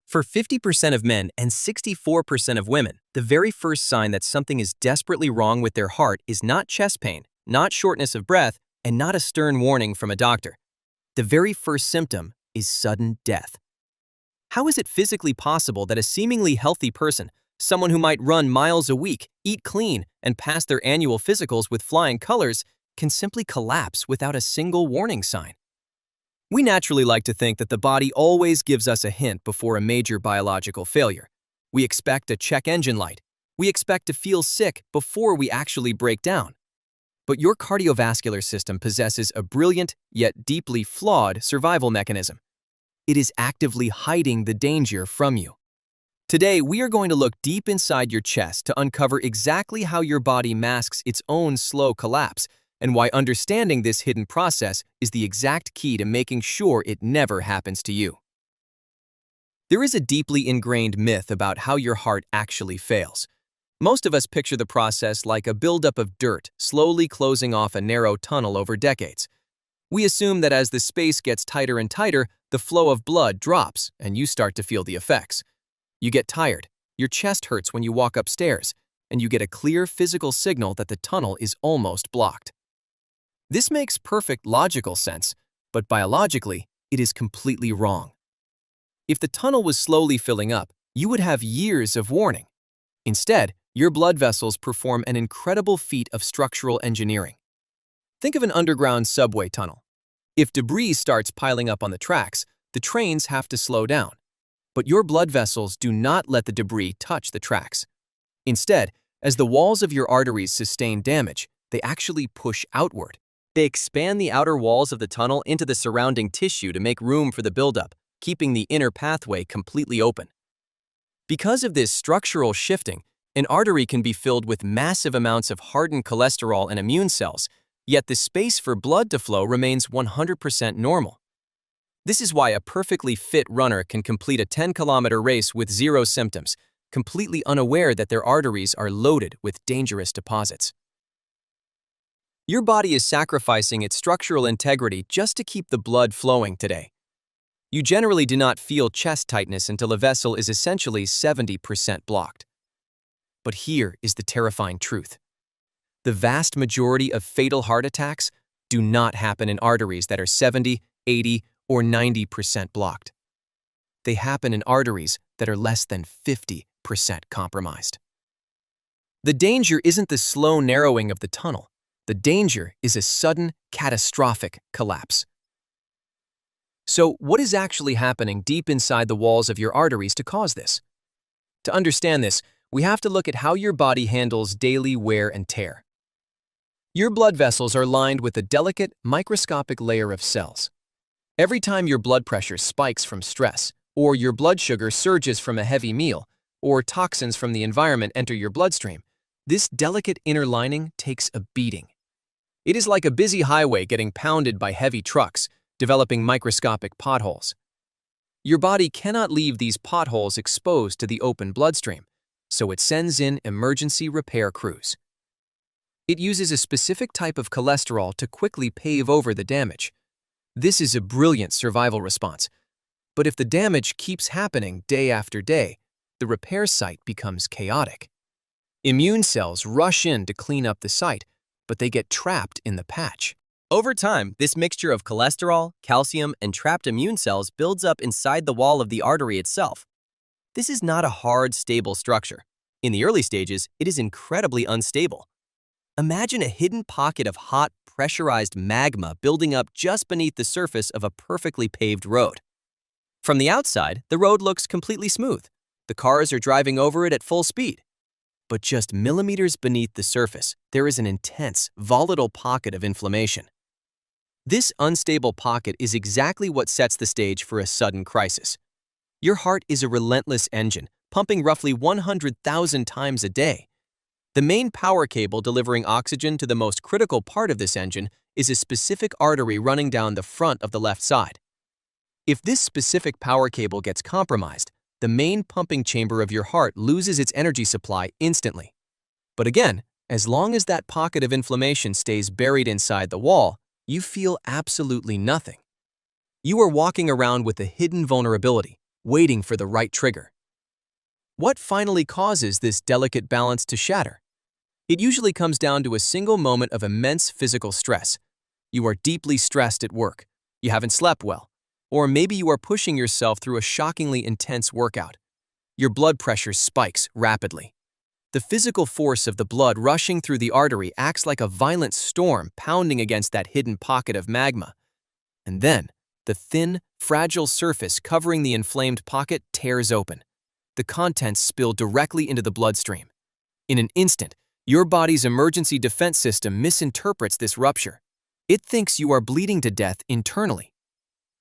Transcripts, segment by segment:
For 50% of men and 64% of women, the very first sign that something is desperately wrong with their heart is not chest pain, not shortness of breath, and not a stern warning from a doctor. The very first symptom is sudden death. How is it physically possible that a seemingly healthy person, someone who might run miles a week, eat clean, and pass their annual physicals with flying colors, can simply collapse without a single warning sign? We naturally like to think that the body always gives us a hint before a major biological failure. We expect a check engine light. We expect to feel sick before we actually break down. But your cardiovascular system possesses a brilliant, yet deeply flawed survival mechanism. It is actively hiding the danger from you. Today, we are going to look deep inside your chest to uncover exactly how your body masks its own slow collapse, and why understanding this hidden process is the exact key to making sure it never happens to you. There is a deeply ingrained myth about how your heart actually fails. Most of us picture the process like a buildup of dirt slowly closing off a narrow tunnel over decades. We assume that as the space gets tighter and tighter, the flow of blood drops and you start to feel the effects. You get tired, your chest hurts when you walk upstairs, and you get a clear physical signal that the tunnel is almost blocked. This makes perfect logical sense, but biologically, it is completely wrong. If the tunnel was slowly filling up, you would have years of warning. Instead, your blood vessels perform an incredible feat of structural engineering. Think of an underground subway tunnel. If debris starts piling up on the tracks, the trains have to slow down. But your blood vessels do not let the debris touch the tracks. Instead, as the walls of your arteries sustain damage, they actually push outward. They expand the outer walls of the tunnel into the surrounding tissue to make room for the buildup, keeping the inner pathway completely open. Because of this structural shifting, an artery can be filled with massive amounts of hardened cholesterol and immune cells, yet the space for blood to flow remains 100% normal. This is why a perfectly fit runner can complete a 10-kilometer race with zero symptoms, completely unaware that their arteries are loaded with dangerous deposits. Your body is sacrificing its structural integrity just to keep the blood flowing today. You generally do not feel chest tightness until a vessel is essentially 70% blocked. But here is the terrifying truth. The vast majority of fatal heart attacks do not happen in arteries that are 70, 80, or 90% blocked. They happen in arteries that are less than 50% compromised. The danger isn't the slow narrowing of the tunnel. The danger is a sudden, catastrophic collapse. So, what is actually happening deep inside the walls of your arteries to cause this? To understand this, we have to look at how your body handles daily wear and tear. Your blood vessels are lined with a delicate, microscopic layer of cells. Every time your blood pressure spikes from stress, or your blood sugar surges from a heavy meal, or toxins from the environment enter your bloodstream, this delicate inner lining takes a beating. It is like a busy highway getting pounded by heavy trucks, developing microscopic potholes. Your body cannot leave these potholes exposed to the open bloodstream, so it sends in emergency repair crews. It uses a specific type of cholesterol to quickly pave over the damage. This is a brilliant survival response. But if the damage keeps happening day after day, the repair site becomes chaotic. Immune cells rush in to clean up the site, but they get trapped in the patch. Over time, this mixture of cholesterol, calcium, and trapped immune cells builds up inside the wall of the artery itself. This is not a hard, stable structure. In the early stages, it is incredibly unstable. Imagine a hidden pocket of hot, pressurized magma building up just beneath the surface of a perfectly paved road. From the outside, the road looks completely smooth. The cars are driving over it at full speed. But just millimeters beneath the surface, there is an intense, volatile pocket of inflammation. This unstable pocket is exactly what sets the stage for a sudden crisis. Your heart is a relentless engine, pumping roughly 100,000 times a day. The main power cable delivering oxygen to the most critical part of this engine is a specific artery running down the front of the left side. If this specific power cable gets compromised, the main pumping chamber of your heart loses its energy supply instantly. But again, as long as that pocket of inflammation stays buried inside the wall, you feel absolutely nothing. You are walking around with a hidden vulnerability, waiting for the right trigger. What finally causes this delicate balance to shatter? It usually comes down to a single moment of immense physical stress. You are deeply stressed at work, you haven't slept well, or maybe you are pushing yourself through a shockingly intense workout. Your blood pressure spikes rapidly. The physical force of the blood rushing through the artery acts like a violent storm pounding against that hidden pocket of magma. And then, the thin, fragile surface covering the inflamed pocket tears open. The contents spill directly into the bloodstream. In an instant, your body's emergency defense system misinterprets this rupture. It thinks you are bleeding to death internally.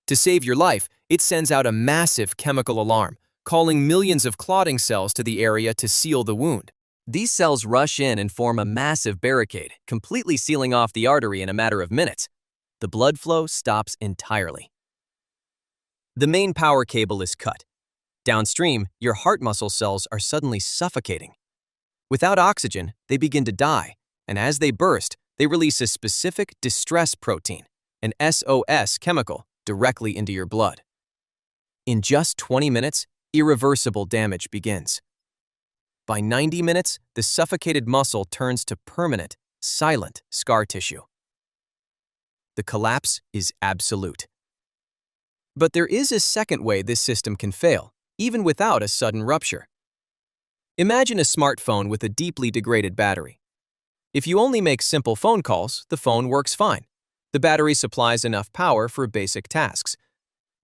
To save your life, it sends out a massive chemical alarm, calling millions of clotting cells to the area to seal the wound. These cells rush in and form a massive barricade, completely sealing off the artery in a matter of minutes. The blood flow stops entirely. The main power cable is cut. Downstream, your heart muscle cells are suddenly suffocating. Without oxygen, they begin to die, and as they burst, they release a specific distress protein, an SOS chemical, directly into your blood. In just 20 minutes, irreversible damage begins. By 90 minutes, the suffocated muscle turns to permanent, silent scar tissue. The collapse is absolute. But there is a second way this system can fail, even without a sudden rupture. Imagine a smartphone with a deeply degraded battery. If you only make simple phone calls, the phone works fine. The battery supplies enough power for basic tasks.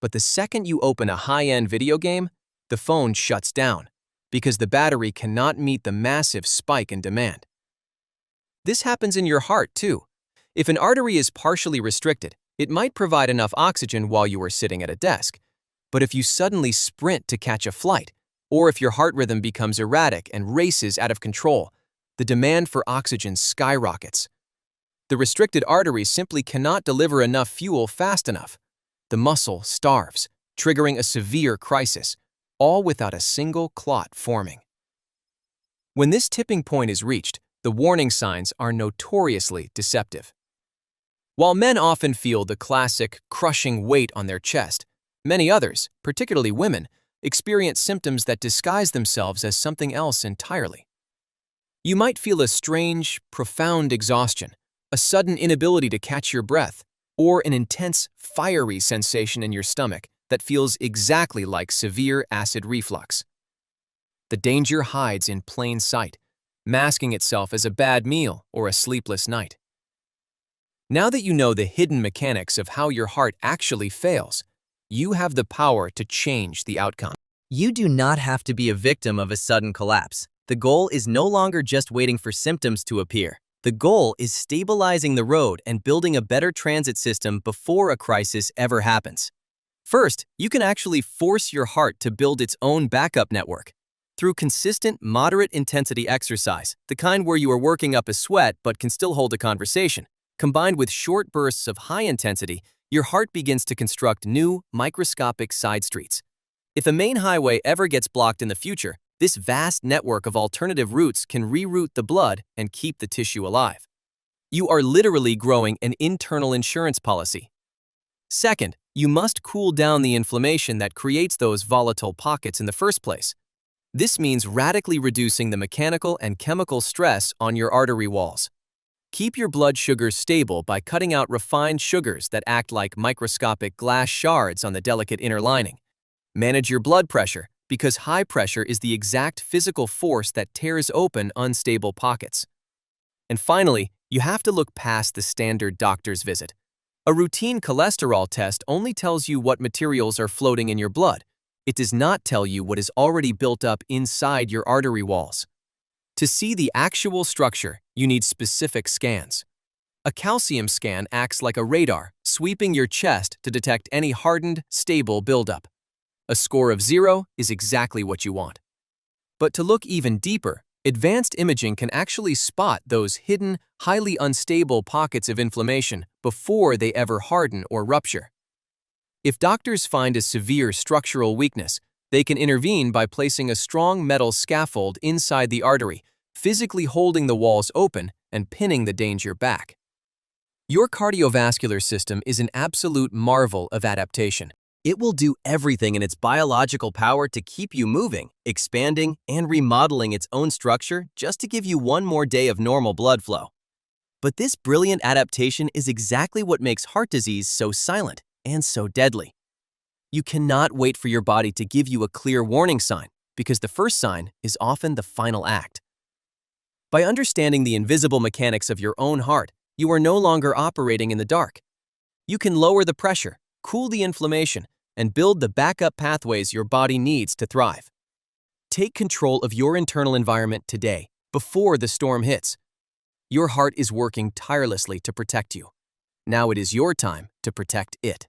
But the second you open a high-end video game, the phone shuts down, because the battery cannot meet the massive spike in demand. This happens in your heart, too. If an artery is partially restricted, it might provide enough oxygen while you are sitting at a desk. But if you suddenly sprint to catch a flight, or if your heart rhythm becomes erratic and races out of control, the demand for oxygen skyrockets. The restricted artery simply cannot deliver enough fuel fast enough. The muscle starves, triggering a severe crisis, all without a single clot forming. When this tipping point is reached, the warning signs are notoriously deceptive. While men often feel the classic crushing weight on their chest, many others, particularly women, experience symptoms that disguise themselves as something else entirely. You might feel a strange, profound exhaustion, a sudden inability to catch your breath, or an intense, fiery sensation in your stomach that feels exactly like severe acid reflux. The danger hides in plain sight, masking itself as a bad meal or a sleepless night. Now that you know the hidden mechanics of how your heart actually fails, you have the power to change the outcome. You do not have to be a victim of a sudden collapse. The goal is no longer just waiting for symptoms to appear. The goal is stabilizing the road and building a better transit system before a crisis ever happens. First, you can actually force your heart to build its own backup network. Through consistent, moderate-intensity exercise, the kind where you are working up a sweat but can still hold a conversation, combined with short bursts of high intensity, your heart begins to construct new, microscopic side streets. If a main highway ever gets blocked in the future, this vast network of alternative routes can reroute the blood and keep the tissue alive. You are literally growing an internal insurance policy. Second, you must cool down the inflammation that creates those volatile pockets in the first place. This means radically reducing the mechanical and chemical stress on your artery walls. Keep your blood sugars stable by cutting out refined sugars that act like microscopic glass shards on the delicate inner lining. Manage your blood pressure, because high pressure is the exact physical force that tears open unstable pockets. And finally, you have to look past the standard doctor's visit. A routine cholesterol test only tells you what materials are floating in your blood. It does not tell you what is already built up inside your artery walls. To see the actual structure, you need specific scans. A calcium scan acts like a radar, sweeping your chest to detect any hardened, stable buildup. A score of 0 is exactly what you want. But to look even deeper, advanced imaging can actually spot those hidden, highly unstable pockets of inflammation before they ever harden or rupture. If doctors find a severe structural weakness, they can intervene by placing a strong metal scaffold inside the artery, physically holding the walls open and pinning the danger back. Your cardiovascular system is an absolute marvel of adaptation. It will do everything in its biological power to keep you moving, expanding, and remodeling its own structure just to give you one more day of normal blood flow. But this brilliant adaptation is exactly what makes heart disease so silent and so deadly. You cannot wait for your body to give you a clear warning sign, because the first sign is often the final act. By understanding the invisible mechanics of your own heart, you are no longer operating in the dark. You can lower the pressure, cool the inflammation, and build the backup pathways your body needs to thrive. Take control of your internal environment today, before the storm hits. Your heart is working tirelessly to protect you. Now it is your time to protect it.